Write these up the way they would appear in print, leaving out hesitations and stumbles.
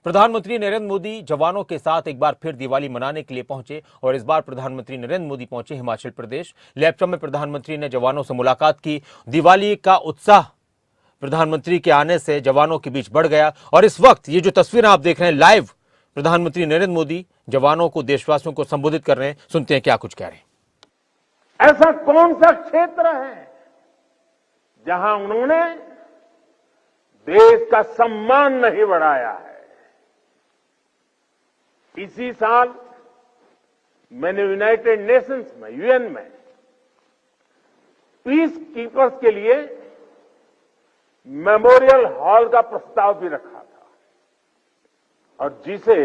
प्रधानमंत्री नरेंद्र मोदी जवानों के साथ एक बार फिर दिवाली मनाने के लिए पहुंचे और इस बार प्रधानमंत्री नरेंद्र मोदी पहुंचे हिमाचल प्रदेश। लैपटॉप में प्रधानमंत्री ने जवानों से मुलाकात की। दिवाली का उत्साह प्रधानमंत्री के आने से जवानों के बीच बढ़ गया और इस वक्त ये जो तस्वीरें आप देख रहे हैं लाइव, प्रधानमंत्री नरेंद्र मोदी जवानों को, देशवासियों को संबोधित कर रहे हैं। सुनते हैं क्या कुछ कह रहे हैं। ऐसा कौन सा क्षेत्र है जहां उन्होंने देश का सम्मान नहीं बढ़ाया है। इसी साल मैंने यूनाइटेड नेशंस में, यूएन में पीस कीपर्स के लिए मेमोरियल हॉल का प्रस्ताव भी रखा था और जिसे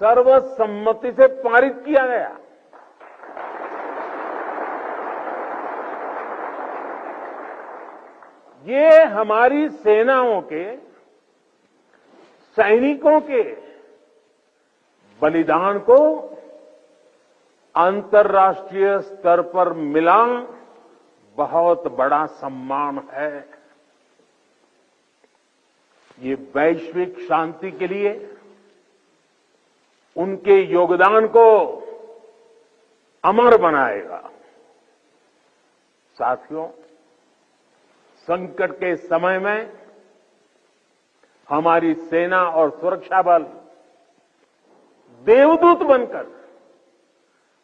सर्वसम्मति से पारित किया गया। ये हमारी सेनाओं के, सैनिकों के बलिदान को अंतर्राष्ट्रीय स्तर पर मिला बहुत बड़ा सम्मान है। ये वैश्विक शांति के लिए उनके योगदान को अमर बनाएगा। साथियों, संकट के समय में हमारी सेना और सुरक्षा बल देवदूत बनकर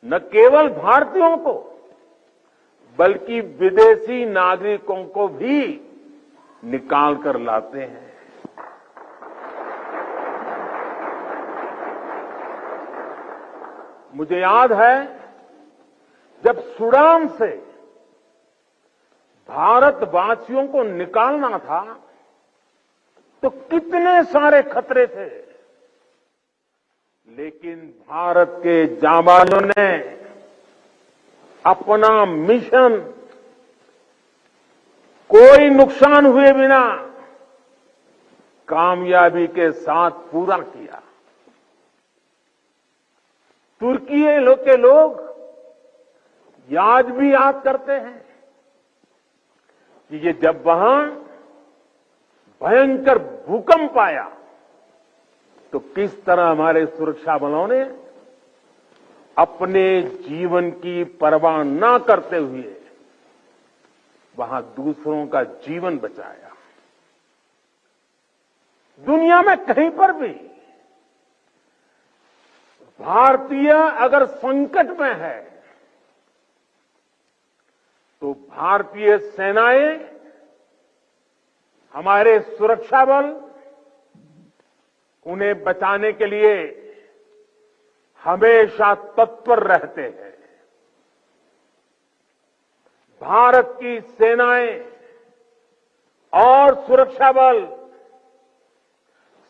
न केवल भारतीयों को बल्कि विदेशी नागरिकों को भी निकाल कर लाते हैं। मुझे याद है जब सूडान से भारतवासियों को निकालना था तो कितने सारे खतरे थे, लेकिन भारत के जांबाजों ने अपना मिशन कोई नुकसान हुए बिना कामयाबी के साथ पूरा किया। तुर्की के लोग आज भी याद करते हैं कि ये जब वहां भयंकर भूकंप आया तो किस तरह हमारे सुरक्षा बलों ने अपने जीवन की परवाह न करते हुए वहां दूसरों का जीवन बचाया। दुनिया में कहीं पर भी भारतीय अगर संकट में है तो भारतीय सेनाएं, हमारे सुरक्षा बल उन्हें बचाने के लिए हमेशा तत्पर रहते हैं। भारत की सेनाएं और सुरक्षा बल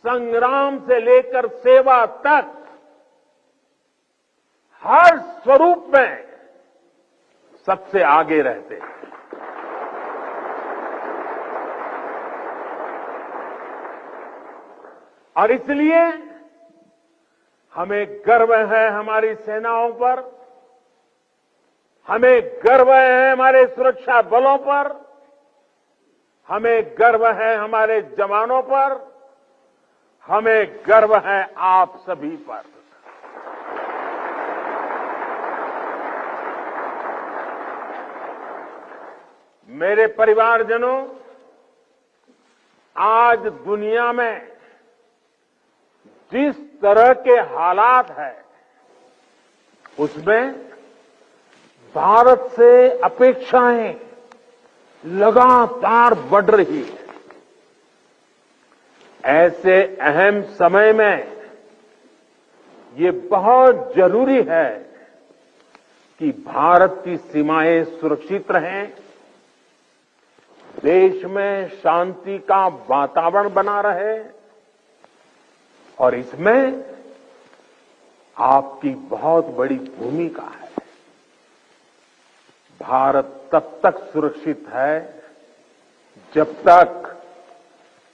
संग्राम से लेकर सेवा तक हर स्वरूप में सबसे आगे रहते हैं। और इसलिए हमें गर्व है हमारी सेनाओं पर, हमें गर्व है हमारे सुरक्षा बलों पर, हमें गर्व है हमारे जवानों पर, हमें गर्व है आप सभी पर। मेरे परिवारजनों, आज दुनिया में जिस तरह के हालात हैं उसमें भारत से अपेक्षाएं लगातार बढ़ रही है। ऐसे अहम समय में ये बहुत जरूरी है कि भारत की सीमाएं सुरक्षित रहें, देश में शांति का वातावरण बना रहे और इसमें आपकी बहुत बड़ी भूमिका है। भारत तब तक सुरक्षित है जब तक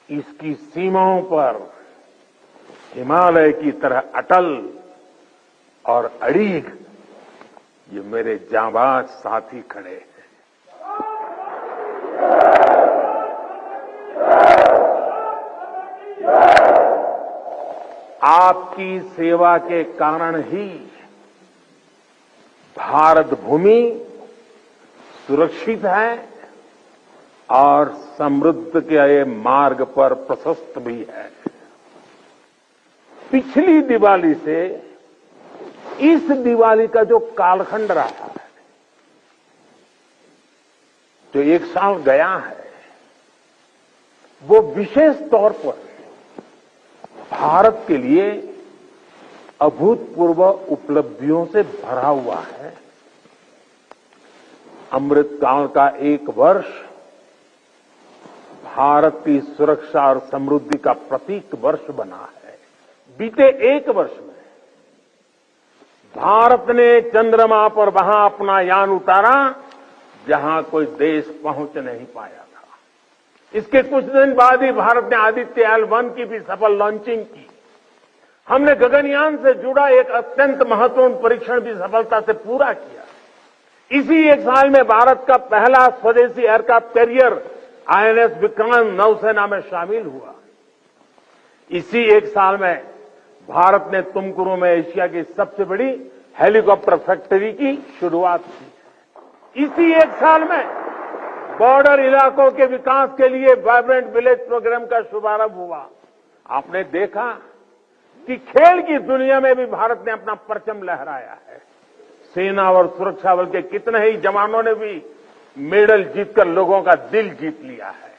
इसकी सीमाओं पर हिमालय की तरह अटल और अड़ीग ये मेरे जांबाज साथी खड़े हैं। आपकी सेवा के कारण ही भारत भूमि सुरक्षित है और समृद्ध के मार्ग पर प्रशस्त भी है। पिछली दिवाली से इस दिवाली का जो कालखंड रहा है, जो एक साल गया है, वो विशेष तौर पर भारत के लिए अभूतपूर्व उपलब्धियों से भरा हुआ है। अमृतकाल का एक वर्ष भारत की सुरक्षा और समृद्धि का प्रतीक वर्ष बना है। बीते एक वर्ष में भारत ने चंद्रमा पर वहां अपना यान उतारा जहां कोई देश पहुंच नहीं पाया था। इसके कुछ दिन बाद ही भारत ने आदित्य L1 की भी सफल लॉन्चिंग की। हमने गगनयान से जुड़ा एक अत्यंत महत्वपूर्ण परीक्षण भी सफलता से पूरा किया। इसी एक साल में भारत का पहला स्वदेशी एयरक्राफ्ट कैरियर INS विक्रांत नौसेना में शामिल हुआ। इसी एक साल में भारत ने तुमकुरू में एशिया की सबसे बड़ी हेलीकॉप्टर फैक्ट्री की शुरुआत की। इसी एक साल में बॉर्डर इलाकों के विकास के लिए वाइब्रेंट विलेज प्रोग्राम का शुभारंभ हुआ। आपने देखा कि खेल की दुनिया में भी भारत ने अपना परचम लहराया है। सेना और सुरक्षा बल के कितने ही जवानों ने भी मेडल जीतकर लोगों का दिल जीत लिया है।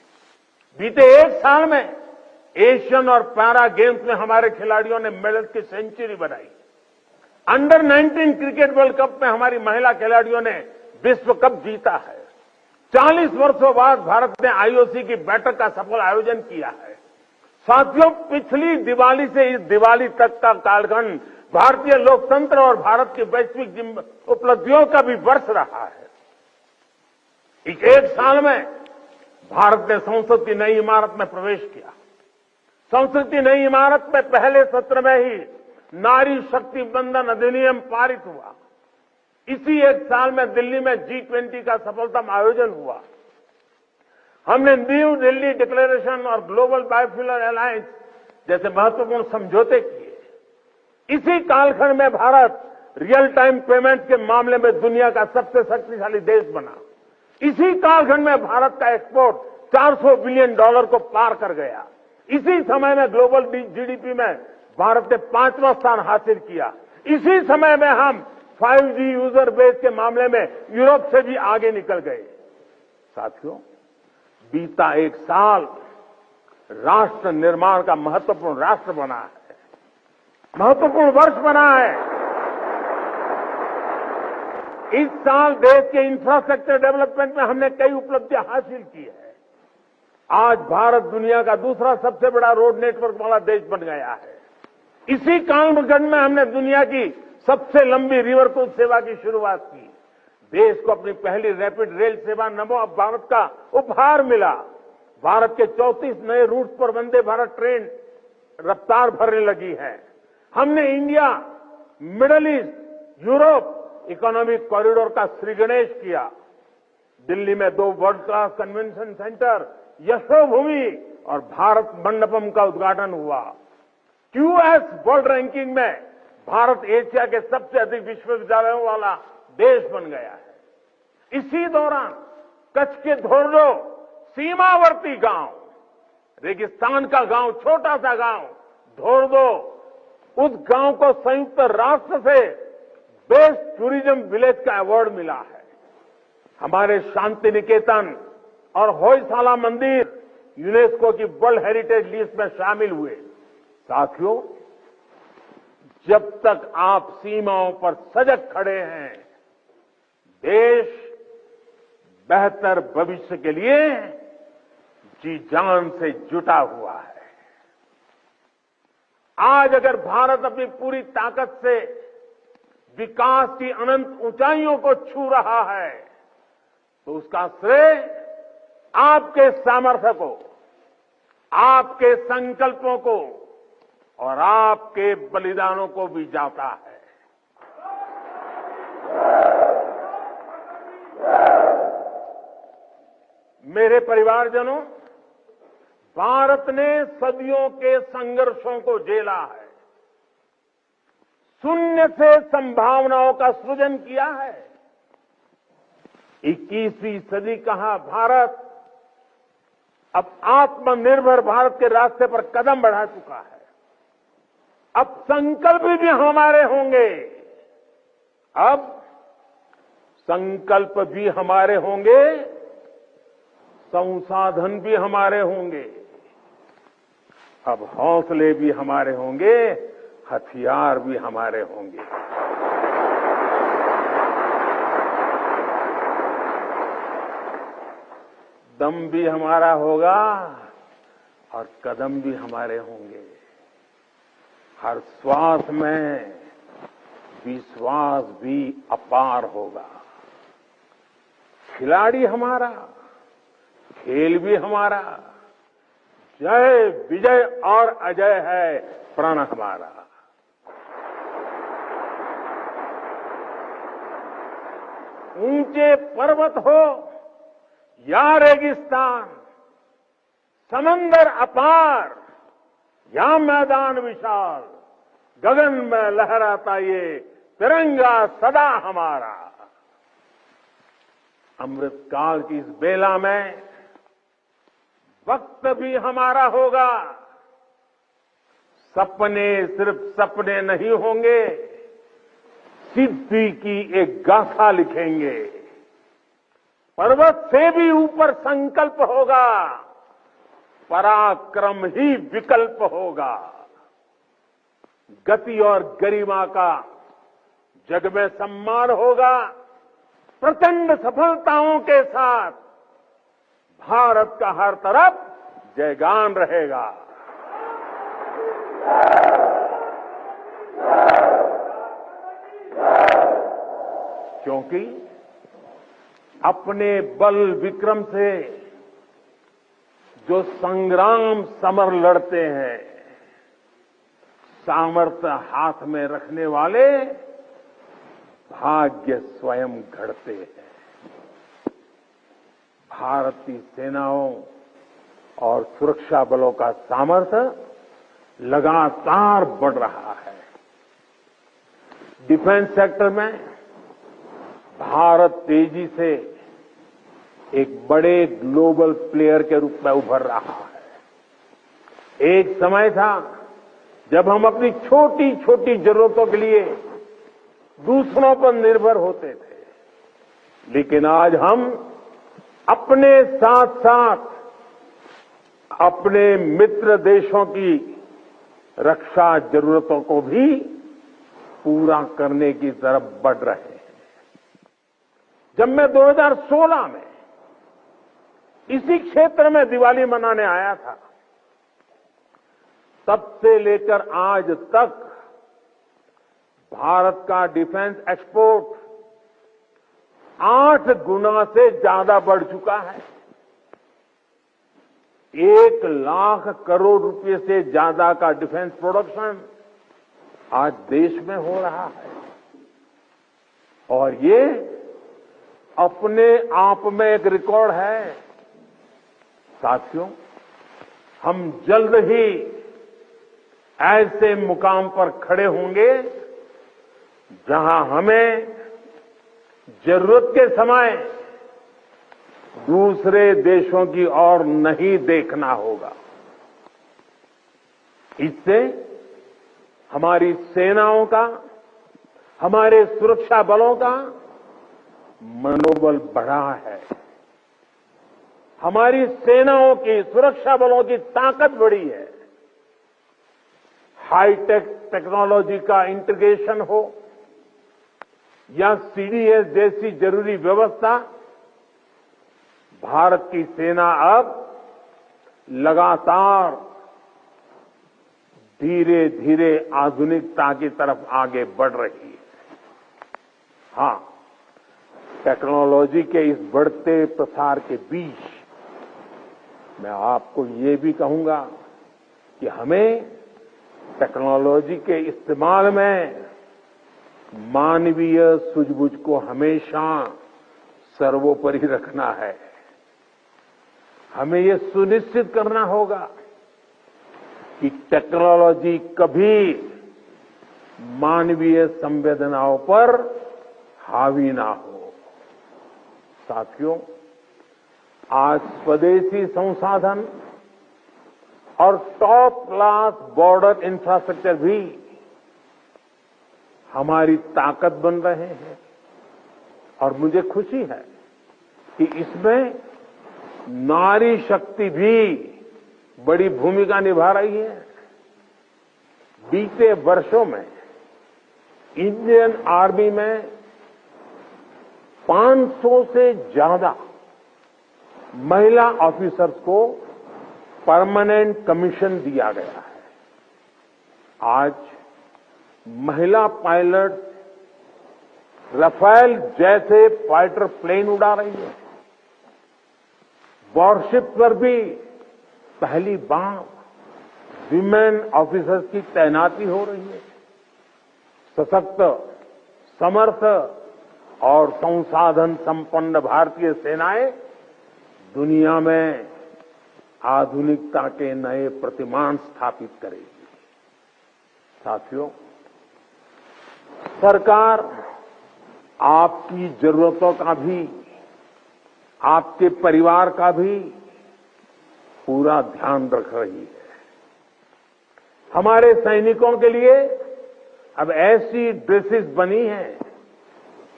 बीते एक साल में एशियन और पैरा गेम्स में हमारे खिलाड़ियों ने मेडल की सेंचुरी बनाई। अंडर 19 क्रिकेट वर्ल्ड कप में हमारी महिला खिलाड़ियों ने विश्व कप जीता है। 40 वर्षों बाद भारत ने IOC की बैठक का सफल आयोजन किया है। साथियों, पिछली दिवाली से इस दिवाली तक का कालखंड भारतीय लोकतंत्र और भारत की वैश्विक उपलब्धियों का भी वर्ष रहा है। एक साल में भारत ने संसद की नई इमारत में प्रवेश किया। संसद की नई इमारत में पहले सत्र में ही नारी शक्ति बंधन अधिनियम पारित हुआ। इसी एक साल में दिल्ली में G20 का सफलतम आयोजन हुआ। हमने न्यू दिल्ली डिक्लेरेशन और ग्लोबल बायोफ्यूल अलायंस जैसे महत्वपूर्ण समझौते किए। इसी कालखंड में भारत रियल टाइम पेमेंट के मामले में दुनिया का सबसे शक्तिशाली देश बना। इसी कालखंड में भारत का एक्सपोर्ट $400 बिलियन को पार कर गया। इसी समय में ग्लोबल GDP में भारत ने 5वां स्थान हासिल किया। इसी समय में हम 5G यूजर बेस के मामले में यूरोप से भी आगे निकल गए। साथियों, बीता एक साल राष्ट्र निर्माण का महत्वपूर्ण राष्ट्र बना है, महत्वपूर्ण वर्ष बना है। इस साल देश के इंफ्रास्ट्रक्चर डेवलपमेंट में हमने कई उपलब्धियां हासिल की है। आज भारत दुनिया का दूसरा सबसे बड़ा रोड नेटवर्क वाला देश बन गया है। इसी कालखंड में हमने दुनिया की सबसे लंबी रिवर क्रूज सेवा की शुरुआत की। देश को अपनी पहली रैपिड रेल सेवा नमो भारत का उपहार मिला। भारत के 34 नए रूट्स पर वंदे भारत ट्रेन रफ्तार भरने लगी है। हमने India, middle east, Europe economic corridor का श्रीगणेश किया। दिल्ली में 2 world class convention centre, Yashobhoomi और भारत मंडपम का उद्घाटन हुआ। QS वर्ल्ड रैंकिंग में भारत एशिया के सबसे अधिक विश्वविद्यालयों वाला देश बन गया है। इसी दौरान कच्छ के धोर्डो सीमावर्ती गांव, रेगिस्तान का गांव, छोटा सा गांव धोर्डो, उस गांव को संयुक्त राष्ट्र से बेस्ट टूरिज्म विलेज का अवार्ड मिला है। हमारे शांति निकेतन और होयसाला मंदिर यूनेस्को की वर्ल्ड हेरिटेज लिस्ट में शामिल हुए। साथियों, जब तक आप सीमाओं पर सजग खड़े हैं, देश बेहतर भविष्य के लिए जी जान से जुटा हुआ है। आज अगर भारत अपनी पूरी ताकत से विकास की अनंत ऊंचाइयों को छू रहा है, तो उसका श्रेय आपके सामर्थ्य को, आपके संकल्पों को और आपके बलिदानों को भी जाता है। मेरे परिवारजनों, भारत ने सदियों के संघर्षों को झेला है। शून्य से संभावनाओं का सृजन किया है। 21वीं सदी का भारत अब आत्मनिर्भर भारत के रास्ते पर कदम बढ़ा चुका है। अब संकल्प भी हमारे होंगे, अब संकल्प भी हमारे होंगे, संसाधन भी हमारे होंगे, अब हौसले भी हमारे होंगे, हथियार भी हमारे होंगे। दम भी हमारा होगा और कदम भी हमारे होंगे। हर श्वास में विश्वास भी अपार होगा। खिलाड़ी हमारा, खेल भी हमारा, जय विजय और अजय है प्रण हमारा। ऊंचे पर्वत हो या रेगिस्तान, समंदर अपार या मैदान विशाल, गगन में लहराता ये तिरंगा सदा हमारा। अमृतकाल की इस बेला में वक्त भी हमारा होगा। सपने सिर्फ सपने नहीं होंगे, सिद्धि की एक गाथा लिखेंगे। पर्वत से भी ऊपर संकल्प होगा, पराक्रम ही विकल्प होगा। गति और गरिमा का जग में सम्मान होगा। प्रचंड सफलताओं के साथ भारत का हर तरफ जयगान रहेगा। क्योंकि अपने बल विक्रम से जो संग्राम समर लड़ते हैं, सामर्थ्य हाथ में रखने वाले भाग्य स्वयं घड़ते हैं। भारत की सेनाओं और सुरक्षा बलों का सामर्थ्य लगातार बढ़ रहा है। डिफेंस सेक्टर में भारत तेजी से एक बड़े ग्लोबल प्लेयर के रूप में उभर रहा है। एक समय था जब हम अपनी छोटी छोटी जरूरतों के लिए दूसरों पर निर्भर होते थे, लेकिन आज हम अपने साथ साथ अपने मित्र देशों की रक्षा जरूरतों को भी पूरा करने की तरफ बढ़ रहे हैं। जब मैं 2016 में इसी क्षेत्र में दिवाली मनाने आया था, तब से लेकर आज तक भारत का डिफेंस एक्सपोर्ट 8 गुना से ज्यादा बढ़ चुका है। 1 लाख करोड़ रुपए से ज्यादा का डिफेंस प्रोडक्शन आज देश में हो रहा है। और ये अपने आप में एक रिकॉर्ड है। साथियों, हम जल्द ही ऐसे मुकाम पर खड़े होंगे जहां हमें जरूरत के समय दूसरे देशों की ओर नहीं देखना होगा। इससे हमारी सेनाओं का, हमारे सुरक्षा बलों का मनोबल बढ़ा है। हमारी सेनाओं की, सुरक्षा बलों की ताकत बढ़ी है। हाईटेक टेक्नोलॉजी का इंटीग्रेशन हो या सीडीएस जैसी जरूरी व्यवस्था, भारत की सेना अब लगातार धीरे धीरे आधुनिकता की तरफ आगे बढ़ रही है। हां, टेक्नोलॉजी के इस बढ़ते प्रसार के बीच मैं आपको ये भी कहूंगा कि हमें टेक्नोलॉजी के इस्तेमाल में मानवीय सूझबूझ को हमेशा सर्वोपरि रखना है। हमें ये सुनिश्चित करना होगा कि टेक्नोलॉजी कभी मानवीय संवेदनाओं पर हावी ना हो। साथियों, आज स्वदेशी संसाधन और टॉप क्लास बॉर्डर इंफ्रास्ट्रक्चर भी हमारी ताकत बन रहे हैं और मुझे खुशी है कि इसमें नारी शक्ति भी बड़ी भूमिका निभा रही है। बीते वर्षों में इंडियन आर्मी में 500 से ज्यादा महिला ऑफिसर्स को परमानेंट कमीशन दिया गया है। आज महिला पायलट राफेल जैसे फाइटर प्लेन उड़ा रही है। वॉरशिप पर भी पहली बार विमेन ऑफिसर्स की तैनाती हो रही है। सशक्त, समर्थ और संसाधन संपन्न भारतीय सेनाएं दुनिया में आधुनिकता के नए प्रतिमान स्थापित करेगी। साथियों, सरकार आपकी जरूरतों का भी, आपके परिवार का भी पूरा ध्यान रख रही है। हमारे सैनिकों के लिए अब ऐसी ड्रेसेस बनी हैं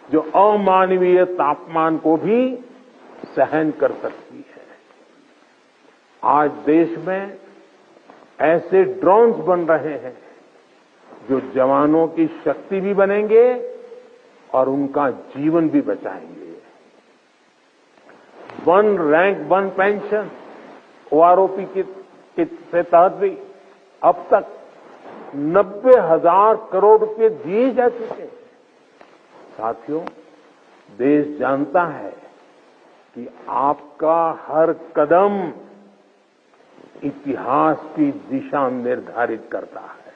जो अमानवीय तापमान को भी सहन कर सकती है। आज देश में ऐसे ड्रोन्स बन रहे हैं जो जवानों की शक्ति भी बनेंगे और उनका जीवन भी बचाएंगे। One rank one pension OROP के तहत भी अब तक 90,000 करोड़ रुपए दिए जा चुके हैं। साथियों, देश जानता है कि आपका हर कदम इतिहास की दिशा निर्धारित करता है।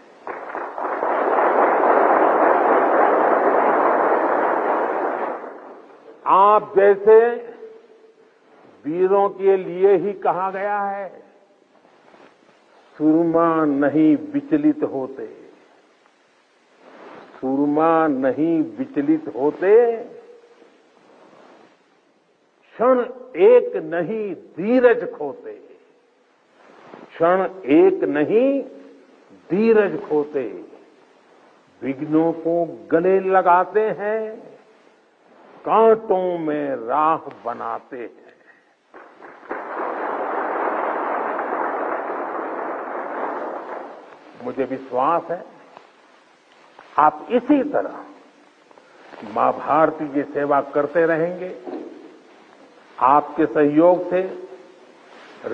आप जैसे वीरों के लिए ही कहा गया है, सुरमा नहीं विचलित होते, सुरमा नहीं विचलित होते, क्षण एक नहीं धीरज खोते, क्षण एक नहीं धीरज खोते, विघ्नों को गले लगाते हैं, कांटों में राह बनाते हैं। मुझे विश्वास है आप इसी तरह मां भारती की सेवा करते रहेंगे। आपके सहयोग से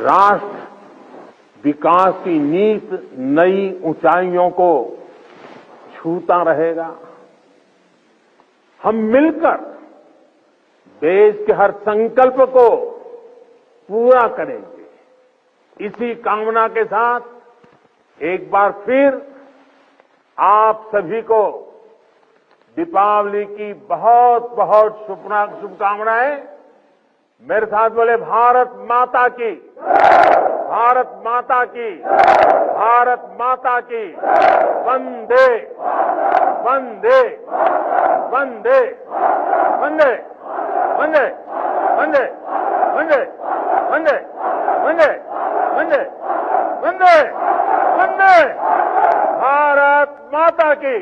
राष्ट्र विकास की नीत नई ऊंचाइयों को छूता रहेगा। हम मिलकर देश के हर संकल्प को पूरा करेंगे। इसी कामना के साथ एक बार फिर आप सभी को दीपावली की बहुत बहुत शुभकामनाएं। मेरे साथ बोले भारत माता की, भारत माता की, भारत माता की। वंदे वंदे वंदे वंदे वंदे वंदे वंदे वंदे वंदे वंदे वंदे वंदे भारत माता की।